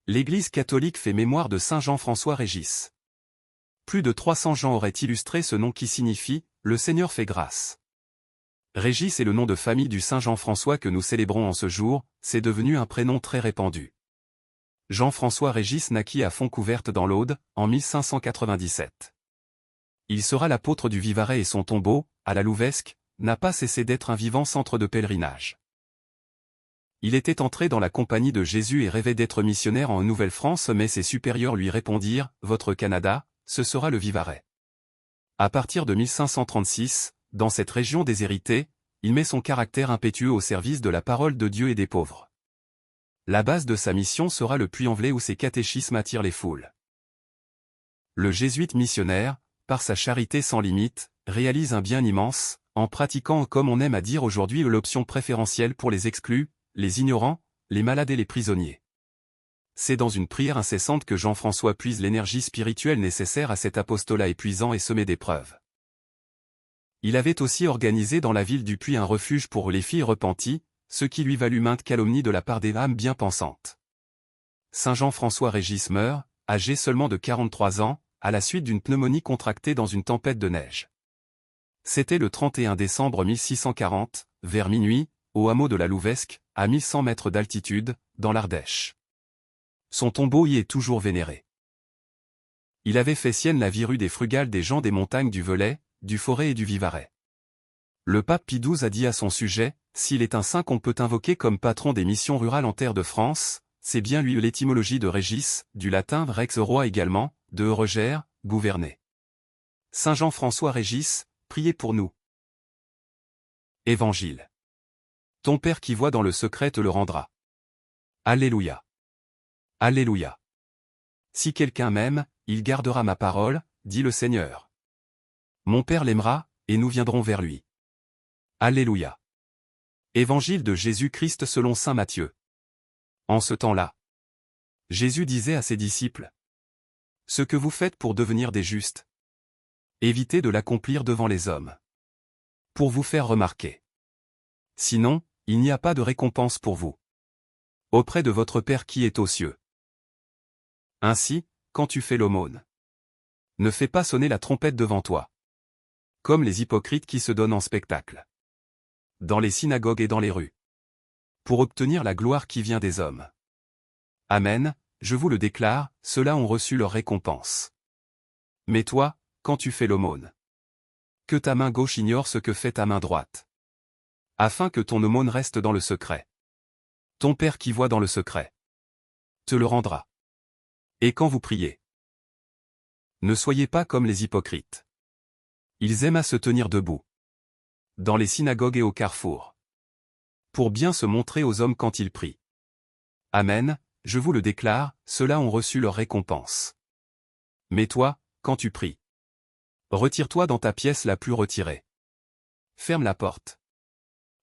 L'Église catholique fait mémoire de Saint Jean-François Régis. Plus de 300 gens auraient illustré ce nom qui signifie « Le Seigneur fait grâce ». Régis est le nom de famille du Saint Jean-François que nous célébrons en ce jour, c'est devenu un prénom très répandu. Jean-François Régis naquit à Fontcouverte dans l'Aude, en 1597. Il sera l'apôtre du Vivarais et son tombeau, à la Louvesque, n'a pas cessé d'être un vivant centre de pèlerinage. Il était entré dans la compagnie de Jésus et rêvait d'être missionnaire en Nouvelle-France, mais ses supérieurs lui répondirent « Votre Canada, ce sera le Vivarais ». À partir de 1536, dans cette région déshéritée, il met son caractère impétueux au service de la parole de Dieu et des pauvres. La base de sa mission sera le Puy-en-Velay où ses catéchismes attirent les foules. Le jésuite missionnaire, par sa charité sans limite, réalise un bien immense, en pratiquant comme on aime à dire aujourd'hui l'option préférentielle pour les exclus, les ignorants, les malades et les prisonniers. C'est dans une prière incessante que Jean-François puise l'énergie spirituelle nécessaire à cet apostolat épuisant et semé d'épreuves. Il avait aussi organisé dans la ville du Puy un refuge pour les filles repenties, ce qui lui valut maintes calomnies de la part des âmes bien pensantes. Saint Jean-François Régis meurt, âgé seulement de 43 ans, à la suite d'une pneumonie contractée dans une tempête de neige. C'était le 31 décembre 1640, vers minuit, au hameau de la Louvesque, à 1100 mètres d'altitude, dans l'Ardèche. Son tombeau y est toujours vénéré. Il avait fait sienne la vie rude et frugale des gens des montagnes du Velay, du Forez et du Vivarais. Le pape Pie XII a dit à son sujet, « S'il est un saint qu'on peut invoquer comme patron des missions rurales en terre de France, c'est bien lui. » L'étymologie de Régis, du latin rex roi également, de regere, gouverner. Saint Jean-François Régis, priez pour nous. Évangile. Ton Père qui voit dans le secret te le rendra. Alléluia. Alléluia. Si quelqu'un m'aime, il gardera ma parole, dit le Seigneur. Mon Père l'aimera, et nous viendrons vers lui. Alléluia. Évangile de Jésus-Christ selon saint Matthieu. En ce temps-là, Jésus disait à ses disciples, « Ce que vous faites pour devenir des justes, évitez de l'accomplir devant les hommes, pour vous faire remarquer. Sinon, il n'y a pas de récompense pour vous auprès de votre Père qui est aux cieux. Ainsi, quand tu fais l'aumône, ne fais pas sonner la trompette devant toi, comme les hypocrites qui se donnent en spectacle, dans les synagogues et dans les rues, pour obtenir la gloire qui vient des hommes. Amen, je vous le déclare, ceux-là ont reçu leur récompense. Mais toi, quand tu fais l'aumône, que ta main gauche ignore ce que fait ta main droite, afin que ton aumône reste dans le secret. Ton Père qui voit dans le secret te le rendra. Et quand vous priez, ne soyez pas comme les hypocrites. Ils aiment à se tenir debout, dans les synagogues et au carrefour, pour bien se montrer aux hommes quand ils prient. Amen, je vous le déclare, ceux-là ont reçu leur récompense. Mais toi, quand tu pries, retire-toi dans ta pièce la plus retirée. Ferme la porte.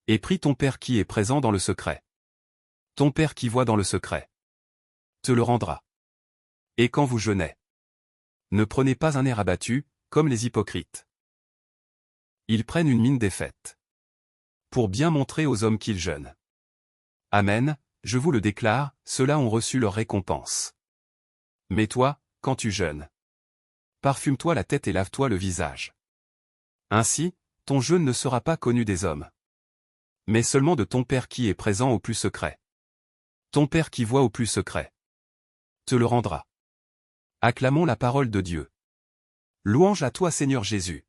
Et prie ton Père qui est présent dans le secret. Ton Père qui voit dans le secret te le rendra. Et quand vous jeûnez, ne prenez pas un air abattu, comme les hypocrites. Ils prennent une mine défaite, pour bien montrer aux hommes qu'ils jeûnent. Amen, je vous le déclare, ceux-là ont reçu leur récompense. Mais toi, quand tu jeûnes, parfume-toi la tête et lave-toi le visage. Ainsi, ton jeûne ne sera pas connu des hommes, mais seulement de ton Père qui est présent au plus secret. Ton Père qui voit au plus secret te le rendra. Acclamons la parole de Dieu. Louange à toi Seigneur Jésus.